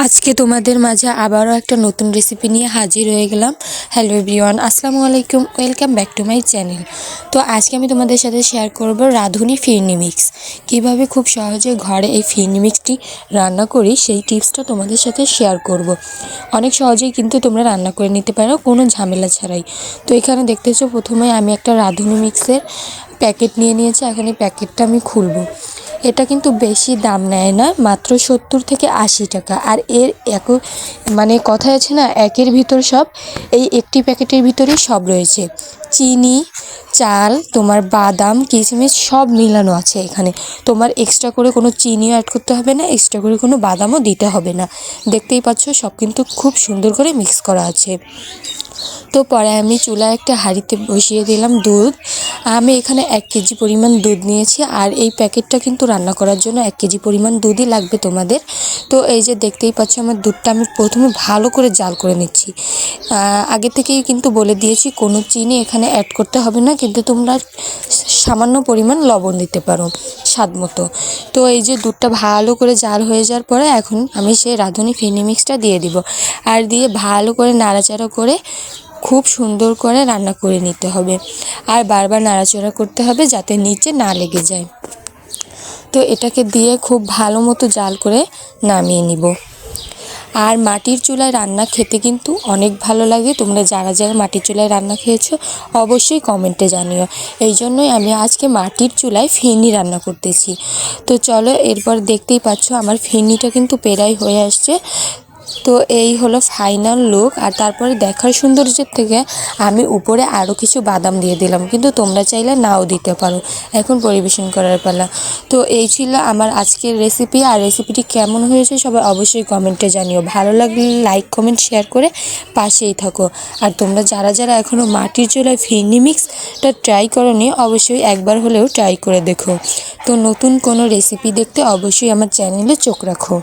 আজকে তোমাদের মাঝে আবারও একটা নতুন রেসিপি নিয়ে হাজির হয়ে গেলাম। হ্যালো এভরিওয়ান, আসসালামু আলাইকুম, welcome back to my channel. তো আজকে আমি তোমাদের সাথে শেয়ার করব রাঁধুনি ফিরনি মিক্স। কীভাবে খুব সহজে ঘরে এই ফিরনি মিক্সটি রান্না করি সেই টিপসটা তোমাদের সাথে শেয়ার করব। অনেক সহজেই কিন্তু তোমরা রান্না করে নিতে পারো কোনো ঝামেলা ছাড়াই। তো এখানে দেখতেছো প্রথমে আমি একটা রাঁধুনি মিক্সের প্যাকেট নিয়ে নিয়েছি। এখন এই প্যাকেটটা আমি খুলব। এটা কিন্তু বেশি দাম নেয় না, মাত্র 70 থেকে 80 টাকা। আর এর কথায় আছে না, একের ভিতর সব, এই একটি প্যাকেটের ভিতরেই সব রয়েছে। চিনি, চাল, তোমার বাদাম, কিশমিশ সব মিলানো আছে এখানে। তোমার এক্সট্রা করে কোনো চিনিও অ্যাড করতে হবে না, এক্সট্রা করে কোনো বাদামও দিতে হবে না। দেখতেই পাচ্ছ সব কিন্তু খুব সুন্দর করে মিক্স করা আছে। তো পরে আমি চুলায় একটা হাঁড়িতে বসিয়ে দিলাম দুধ। আমি এখানে 1 কেজি পরিমাণ দুধ নিয়েছি, আর এই প্যাকেটটা কিন্তু রান্না করার জন্য 1 কেজি পরিমাণ দুধই লাগবে তোমাদের। তো এই যে দেখতেই পাচ্ছ আমার দুধটা আমি প্রথমে ভালো করে জাল করে নিচ্ছি। আগে থেকেই কিন্তু বলে দিয়েছি কোনো চিনি এখানে অ্যাড করতে হবে না, কিন্তু তোমরা সামান্য পরিমাণ লবণ দিতে পারো স্বাদ মতো। তো এই যে দুধটা ভালো করে জাল হয়ে যাওয়ার পরে এখন আমি সেই রাঁধুনি ফিরনি মিক্সটা দিয়ে দিব, আর দিয়ে ভালো করে নাড়াচাড়া করে খুব সুন্দর করে রান্না করে নিতে হবে। আর বারবার নাড়াচাড়া করতে হবে যাতে নিচে না লেগে যায়। তো এটাকে দিয়ে খুব ভালো মতো জাল করে নামিয়ে নিব। আর মাটির চুলায় রান্না খেতে কিন্তু অনেক ভালো লাগে। তোমরা যারা যারা মাটির চুলায় রান্না খেয়েছো অবশ্যই কমেন্টে জানিও। এই জন্যই আমি আজকে মাটির চুলায় ফিরনি রান্না করতেছি। তো চলো, এরপর দেখতেই পাচ্ছ আমার ফিরনিটা কিন্তু প্রায় হয়ে আসছে। তো এই হলো ফাইনাল লুক। আর তারপরে দেখার সৌন্দর্যের থেকে আমি উপরে আরও কিছু বাদাম দিয়ে দিলাম, কিন্তু তোমরা চাইলে নাও দিতে পারো। এখন পরিবেশন করার পালা। তো এই ছিল আমার আজকের রেসিপি। আর রেসিপিটি কেমন হয়েছে সবাই অবশ্যই কমেন্টে জানিও। ভালো লাগলে লাইক কমেন্ট শেয়ার করে পাশেই থাকো। আর তোমরা যারা যারা এখনও মাটির চুলায় ফিরনি মিক্সটা ট্রাই করোনি অবশ্যই একবার হলেও ট্রাই করে দেখো। তো নতুন কোনো রেসিপি দেখতে অবশ্যই আমার চ্যানেলে চোখ রাখো।